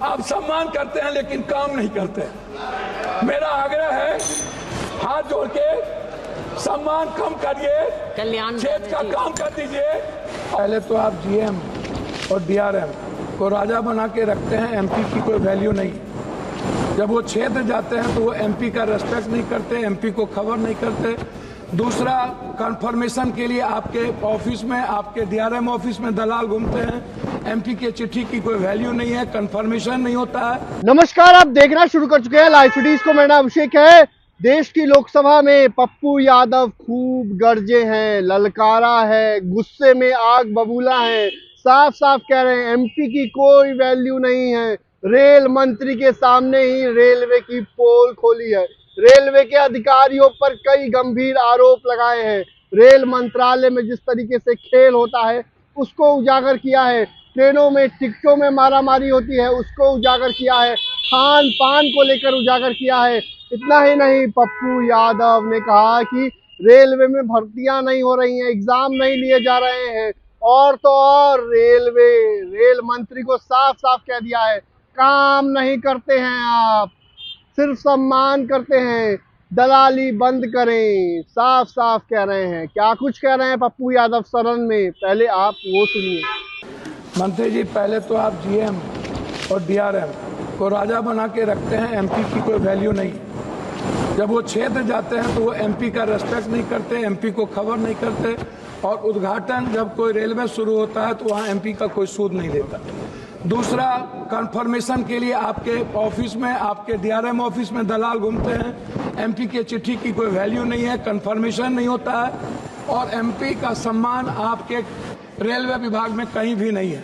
आप सम्मान करते हैं लेकिन काम नहीं करते। मेरा आग्रह है, हाथ जोड़ के सम्मान कम करिए, क्षेत्र का काम कर दीजिए। पहले तो आप जीएम और डीआरएम को राजा बना के रखते हैं, एमपी की कोई वैल्यू नहीं। जब वो क्षेत्र जाते हैं तो वो एमपी का रेस्पेक्ट नहीं करते, एमपी को खबर नहीं करते। दूसरा, कंफर्मेशन के लिए आपके ऑफिस में, आपके डीआरएम ऑफिस में दलाल घूमते हैं। एमपी के चिट्ठी की कोई वैल्यू नहीं है, कंफर्मेशन नहीं होता है। नमस्कार, आप देखना शुरू कर चुके हैं लाइव सिटीज को। मेरा नाम अभिषेक है। देश की लोकसभा में पप्पू यादव खूब गरजे हैं, ललकारा है, गुस्से में आग बबूला है, साफ साफ कह रहे हैं एमपी की कोई वैल्यू नहीं है। रेल मंत्री के सामने ही रेलवे की पोल खोली है, रेलवे के अधिकारियों पर कई गंभीर आरोप लगाए हैं। रेल मंत्रालय में जिस तरीके से खेल होता है उसको उजागर किया है, ट्रेनों में टिकटों में मारामारी होती है उसको उजागर किया है, खान पान को लेकर उजागर किया है। इतना ही नहीं, पप्पू यादव ने कहा कि रेलवे में भर्तियां नहीं हो रही हैं, एग्जाम नहीं लिए जा रहे हैं। और तो और रेल मंत्री को साफ साफ कह दिया है, काम नहीं करते हैं आप, सिर्फ सम्मान करते हैं, दलाली बंद करें। साफ साफ कह रहे हैं। क्या कुछ कह रहे हैं पप्पू यादव सदन में, पहले आप वो सुनिए। मंत्री जी, पहले तो आप जीएम और डीआरएम को राजा बना के रखते हैं, एमपी की कोई वैल्यू नहीं। जब वो क्षेत्र जाते हैं तो वो एमपी का रेस्पेक्ट नहीं करते, एमपी को खबर नहीं करते। और उद्घाटन जब कोई रेलवे शुरू होता है तो वहाँ एमपी का कोई सूद नहीं देता। दूसरा, कंफर्मेशन के लिए आपके ऑफिस में, आपके डीआरएम ऑफिस में दलाल घूमते हैं। एमपी के चिट्ठी की कोई वैल्यू नहीं है, कंफर्मेशन नहीं होता है। और एमपी का सम्मान आपके रेलवे विभाग में कहीं भी नहीं है।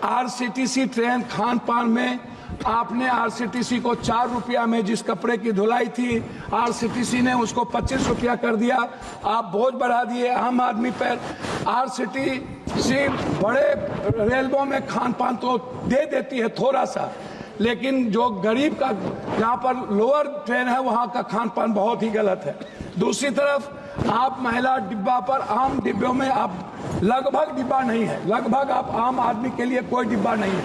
आरसीटीसी ट्रेन खान पान में आपने आरसीटीसी को 4 रुपया में जिस कपड़े की धुलाई थी, आरसीटीसी ने उसको 25 रुपया कर दिया। आप बोझ बढ़ा दिए आम आदमी पर। आरसीटीसी बड़े रेलवों में खान पान तो दे देती है थोड़ा सा, लेकिन जो गरीब का, जहाँ पर लोअर ट्रेन है वहाँ का खान पान बहुत ही गलत है। दूसरी तरफ आप महिला डिब्बा पर, आम डिब्बों में आप लगभग डिब्बा नहीं है, लगभग आप आम आदमी के लिए कोई डिब्बा नहीं है।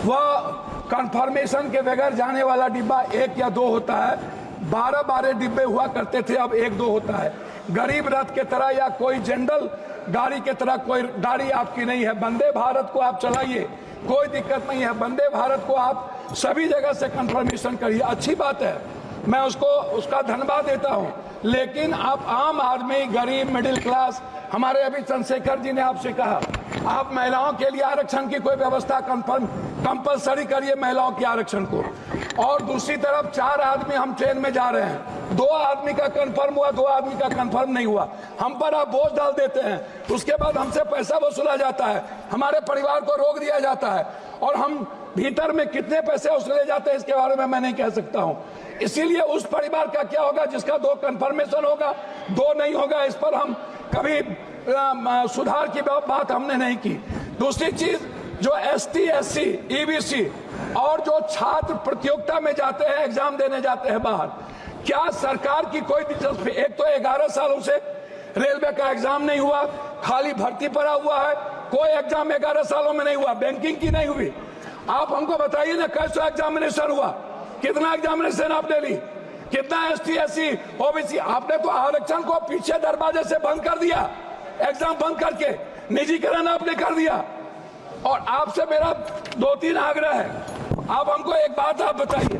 वह कंफर्मेशन के बगैर जाने वाला डिब्बा 1 या 2 होता है। 12 डिब्बे हुआ करते थे, अब 1-2 होता है। गरीब रथ के तरह या कोई जनरल गाड़ी के तरह कोई गाड़ी आपकी नहीं है। वंदे भारत को आप चलाइए, कोई दिक्कत नहीं है। वंदे भारत को आप सभी जगह से कंफर्मेशन करिए, अच्छी बात है, मैं उसका धन्यवाद देता हूं। लेकिन आप आम आदमी, गरीब, मिडिल क्लास, हमारे अभी चंद्रशेखर जी ने आपसे कहा, आप महिलाओं के लिए आरक्षण की कोई व्यवस्था कंपलसरी करिए, महिलाओं के आरक्षण को। और दूसरी तरफ 4 आदमी हम ट्रेन में जा रहे हैं, 2 आदमी का कंफर्म हुआ, 2 आदमी का कंफर्म नहीं हुआ, हम पर आप बोझ डाल देते हैं। उसके बाद हमसे पैसा वसूला जाता है, हमारे परिवार को रोक दिया जाता है, और हम भीतर में कितने पैसे वसूले जाते हैं इसके बारे में मैं नहीं कह सकता हूं। इसीलिए उस परिवार का क्या होगा जिसका 2 कंफर्मेशन होगा, 2 नहीं होगा, इस पर हम कभी सुधार की बात हमने नहीं की। दूसरी चीज, जो एसटी, एससी, ईबीसी और जो छात्र प्रतियोगिता में जाते हैं, एग्जाम देने जाते हैं बाहर, क्या सरकार की कोई दिलचस्पी? एक तो 11 सालों से रेलवे का एग्जाम नहीं हुआ, खाली भर्ती पड़ा हुआ है, कोई एग्जाम 11 सालों में नहीं हुआ, बैंकिंग की नहीं हुई। आप हमको बताइए ना, कैसा एग्जामिनेशन हुआ, कितना एग्जामिनेशन आपने ली, कितना एसटी, एससी, ओबीसी? आपने तो आरक्षण को पीछे दरवाजे से बंद कर दिया, एग्जाम बंद करके निजीकरण आपने कर दिया। और आपसे मेरा 2-3 आग्रह है, आप हमको एक बात आप बताइए,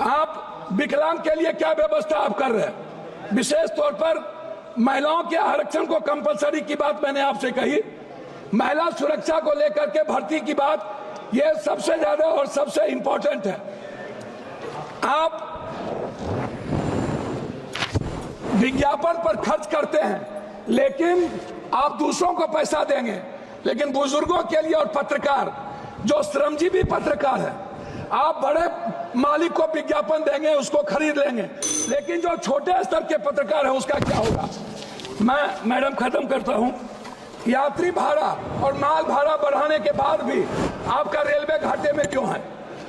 आप विकलांग के लिए क्या व्यवस्था आप कर रहे हैं? विशेष तौर पर महिलाओं के आरक्षण को कंपलसरी की बात मैंने आपसे कही, महिला सुरक्षा को लेकर के भर्ती की बात, यह सबसे ज्यादा और सबसे इंपॉर्टेंट है। आप विज्ञापन पर खर्च करते हैं, लेकिन आप दूसरों को पैसा देंगे, लेकिन बुजुर्गों के लिए और पत्रकार, जो श्रमजीवी पत्रकार है, आप बड़े मालिक को विज्ञापन देंगे, उसको खरीद लेंगे, लेकिन जो छोटे स्तर के पत्रकार है उसका क्या होगा? मैं मैडम खत्म करता हूं। यात्री भाड़ा और माल भाड़ा बढ़ाने के बाद भी आपका रेलवे घाटे में क्यों है?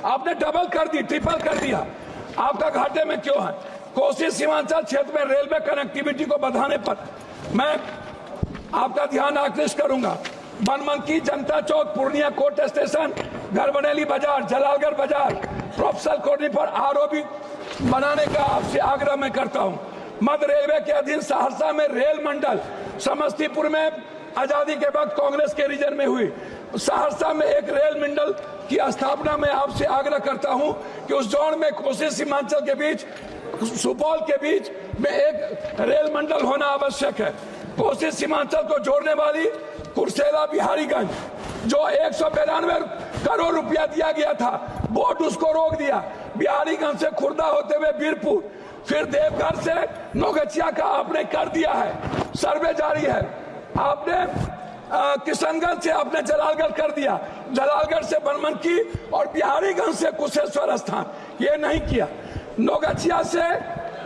आपने डबल कर दी, ट्रिपल कर दिया, आपका घाटे में क्यों है? कोसी सीमांचल क्षेत्र में रेलवे कनेक्टिविटी को बढ़ाने पर मैं आपका ध्यान आकृष्ट करूंगा। बनमनकी, जनता चौक, पूर्णिया कोर्ट स्टेशन, गढ़बनेली बाजार, जलालगढ़ बाजार, प्रोफेसर कॉलोनी पर आरओबी बनाने का आपसे आग्रह मैं करता हूं। मध्य रेलवे के अधीन सहरसा में रेल मंडल, समस्तीपुर में आजादी के बाद कांग्रेस के रीजन में हुई, सहरसा में एक रेल मंडल की स्थापना में आपसे आग्रह करता हूं कि उस जोन में कोसी सीमांचल के बीच, सुपौल के बीच में एक रेल मंडल होना आवश्यक है। कोसी सीमांचल को जोड़ने वाली कुर्सेला बिहारीगंज, जो 192 करोड़ रुपया दिया गया था, बोर्ड उसको रोक दिया। बिहारीगंज से खुर्दा होते हुए बीरपुर, फिर देवघर से नौगछिया का आपने कर दिया है, सर्वे जारी है। आपने किशनगंज से आपने जलालगढ़ कर दिया, जलालगढ़ से बनमनकी और बिहारीगंज से कुशेश्वर स्थान, ये नहीं किया। नौगछिया से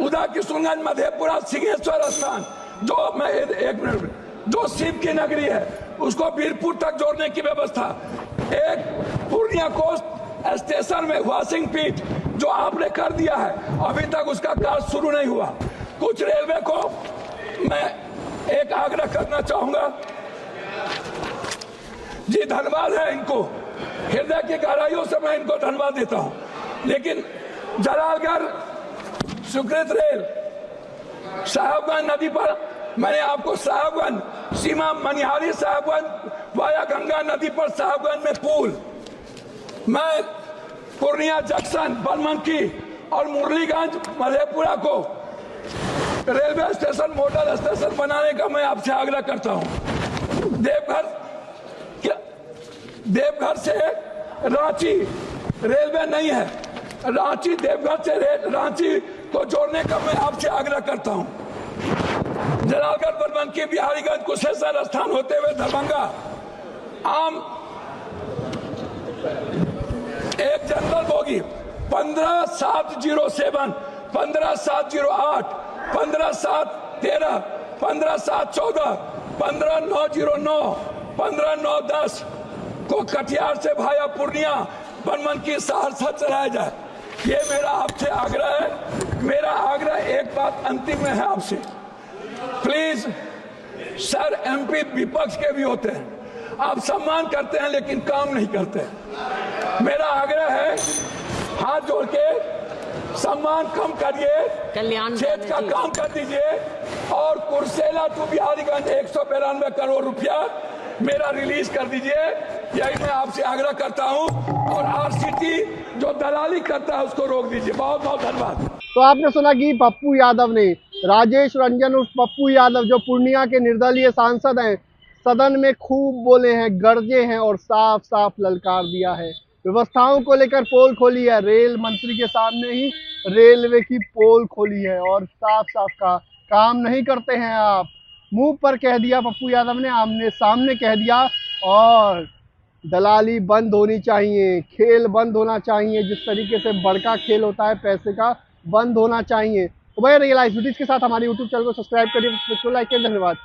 उदा किशनगंज, मधेपुरा, सिंहेश्वर स्थान, जो मैं एक मिनट, जो शिव की नगरी है, उसको बीरपुर तक जोड़ने की व्यवस्था। एक पूर्णिया कोस्ट स्टेशन में वाशिंग पीठ जो आपने कर दिया है, अभी तक उसका कार्य शुरू नहीं हुआ। कुछ रेलवे को मैं एक आग्रह करना चाहूंगा जी, धन्यवाद है इनको, हृदय की गहराइयों से मैं इनको धन्यवाद देता हूं, लेकिन जलालगढ़ स्वीकृत रेल साहेबगंज नदी पर, मैंने आपको साहेबगंज सीमा मनिहारी साहेबगंज वाया गंगा नदी पर साहेबगंज में पुल, मैं पूर्णिया जंक्शन, बनमनकी और मुरलीगंज मधेपुरा को रेलवे स्टेशन, मॉडल स्टेशन बनाने का मैं आपसे आग्रह करता हूं। देवघर से रांची रेलवे नहीं है, रांची देवघर से रांची को जोड़ने का मैं आपसे आग्रह करता हूं। जलालगढ़, बनमनकी, बिहारीगंज, कुशेश्वर स्थान होते हुए दरभंगा, आम एक जनरल बोगी 15707, 15708, 15713, 15714, 15909, 15910 को कटिहार से भाया पूर्णिया, बनमनकी, सहरसा चलाया जाए। ये मेरा आपसे आग्रह है। मेरा आग्रह एक बात अंतिम में है आपसे, प्लीज सर, एमपी विपक्ष के भी होते हैं, आप सम्मान करते हैं लेकिन काम नहीं करते। मेरा आग्रह है, हाथ जोड़ के सम्मान कम करिए, क्षेत्र का काम कर दीजिए, और कुर्सेला टू बिहारीगंज 192 करोड़ रुपया मेरा रिलीज कर दीजिए, यही मैं आपसे आग्रह करता हूं। और आरसीटी जो दलाली करता है उसको रोक दीजिए। बहुत बहुत धन्यवाद। तो आपने सुना कि पप्पू यादव ने, राजेश रंजन उर्फ पप्पू यादव, जो पूर्णिया के निर्दलीय सांसद हैं, सदन में खूब बोले हैं, गरजे हैं और साफ साफ ललकार दिया है। व्यवस्थाओं को लेकर पोल खोली है, रेल मंत्री के सामने ही रेलवे की पोल खोली है, और साफ साफ का काम नहीं करते हैं आप। मुंह पर कह दिया पप्पू यादव ने, आमने सामने कह दिया, और दलाली बंद होनी चाहिए, खेल बंद होना चाहिए, जिस तरीके से बड़का खेल होता है पैसे का, बंद होना चाहिए। तो भाई रियल लाइव वीडियोस के साथ हमारे यूट्यूब चैनल को सब्सक्राइब करिए, लाइक करिए। धन्यवाद।